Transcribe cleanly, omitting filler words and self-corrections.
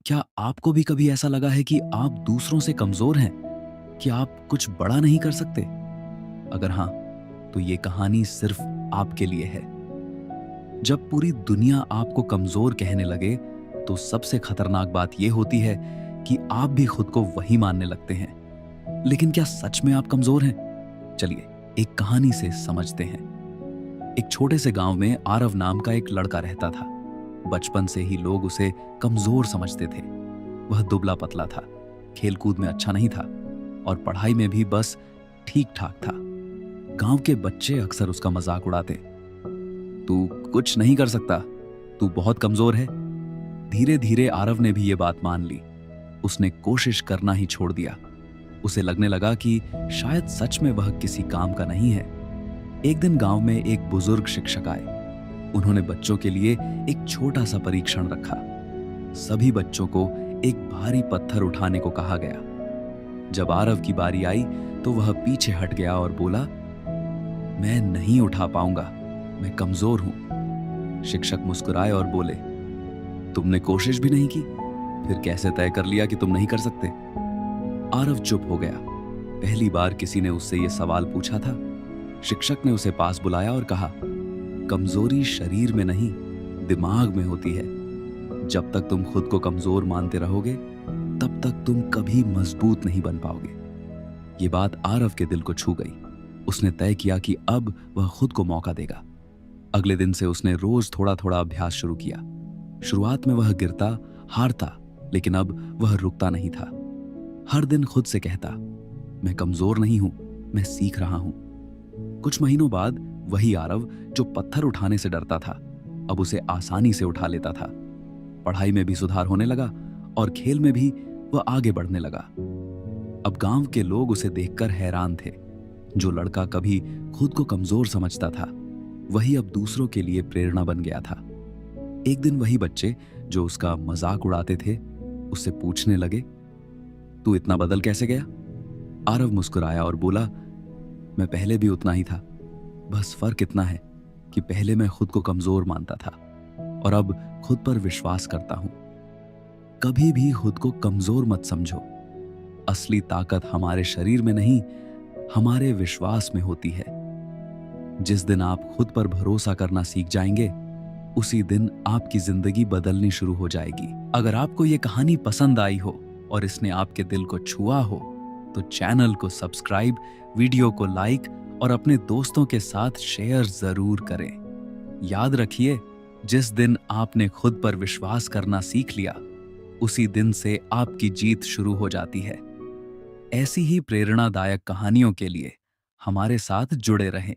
क्या आपको भी कभी ऐसा लगा है कि आप दूसरों से कमजोर हैं, कि आप कुछ बड़ा नहीं कर सकते? अगर हाँ, तो ये कहानी सिर्फ आपके लिए है। जब पूरी दुनिया आपको कमजोर कहने लगे, तो सबसे खतरनाक बात यह होती है कि आप भी खुद को वही मानने लगते हैं। लेकिन क्या सच में आप कमजोर हैं? चलिए, एक कहानी से समझते हैं। एक छोटे से गांव में आरव नाम का एक लड़का रहता था। बचपन से ही लोग उसे कमजोर समझते थे। वह दुबला पतला था, खेलकूद में अच्छा नहीं था और पढ़ाई में भी बस ठीक ठाक था। गांव के बच्चे अक्सर उसका मजाक उड़ाते, तू कुछ नहीं कर सकता, तू बहुत कमजोर है। धीरे धीरे आरव ने भी ये बात मान ली। उसने कोशिश करना ही छोड़ दिया। उसे लगने लगा कि शायद सच में वह किसी काम का नहीं है। एक दिन गांव में एक बुजुर्ग शिक्षक आए। उन्होंने बच्चों के लिए एक छोटा सा परीक्षण रखा। सभी बच्चों को एक भारी पत्थर उठाने को कहा गया। जब आरव की बारी आई तो वह पीछे हट गया और बोला, मैं नहीं उठा पाऊंगा, मैं कमजोर हूं। शिक्षक मुस्कुराए और बोले, तुमने कोशिश भी नहीं की, फिर कैसे तय कर लिया कि तुम नहीं कर सकते? आरव चुप हो गया। पहली बार किसी ने उससे यह सवाल पूछा था। शिक्षक ने उसे पास बुलाया और कहा, कमजोरी शरीर में नहीं, दिमाग में होती है। जब तक तुम खुद को कमजोर मानते रहोगे, तब तक तुम कभी मजबूत नहीं बन पाओगे। ये बात आरव के दिल को छू गई। उसने तय किया कि अब वह खुद को मौका देगा। अगले दिन से उसने रोज थोड़ा थोड़ा अभ्यास शुरू किया। शुरुआत में वह गिरता, हारता, लेकिन अब वह रुकता नहीं था। हर दिन खुद से कहता, मैं कमजोर नहीं हूं, मैं सीख रहा हूं। कुछ महीनों बाद वही आरव जो पत्थर उठाने से डरता था, अब उसे आसानी से उठा लेता था। पढ़ाई में भी सुधार होने लगा और खेल में भी वह आगे बढ़ने लगा। अब गांव के लोग उसे देखकर हैरान थे। जो लड़का कभी खुद को कमजोर समझता था, वही अब दूसरों के लिए प्रेरणा बन गया था। एक दिन वही बच्चे जो उसका मजाक उड़ाते थे, उससे पूछने लगे, तू इतना बदल कैसे गया? आरव मुस्कुराया और बोला, मैं पहले भी उतना ही था, बस फर्क इतना है कि पहले मैं खुद को कमजोर मानता था और अब खुद पर विश्वास करता हूं। कभी भी खुद को कमजोर मत समझो। असली ताकत हमारे शरीर में नहीं, हमारे विश्वास में होती है। जिस दिन आप खुद पर भरोसा करना सीख जाएंगे, उसी दिन आपकी जिंदगी बदलनी शुरू हो जाएगी। अगर आपको ये कहानी पसंद आई हो और इसने आपके दिल को छुआ हो, तो चैनल को सब्सक्राइब, वीडियो को लाइक और अपने दोस्तों के साथ शेयर जरूर करें। याद रखिए, जिस दिन आपने खुद पर विश्वास करना सीख लिया, उसी दिन से आपकी जीत शुरू हो जाती है। ऐसी ही प्रेरणादायक कहानियों के लिए हमारे साथ जुड़े रहें।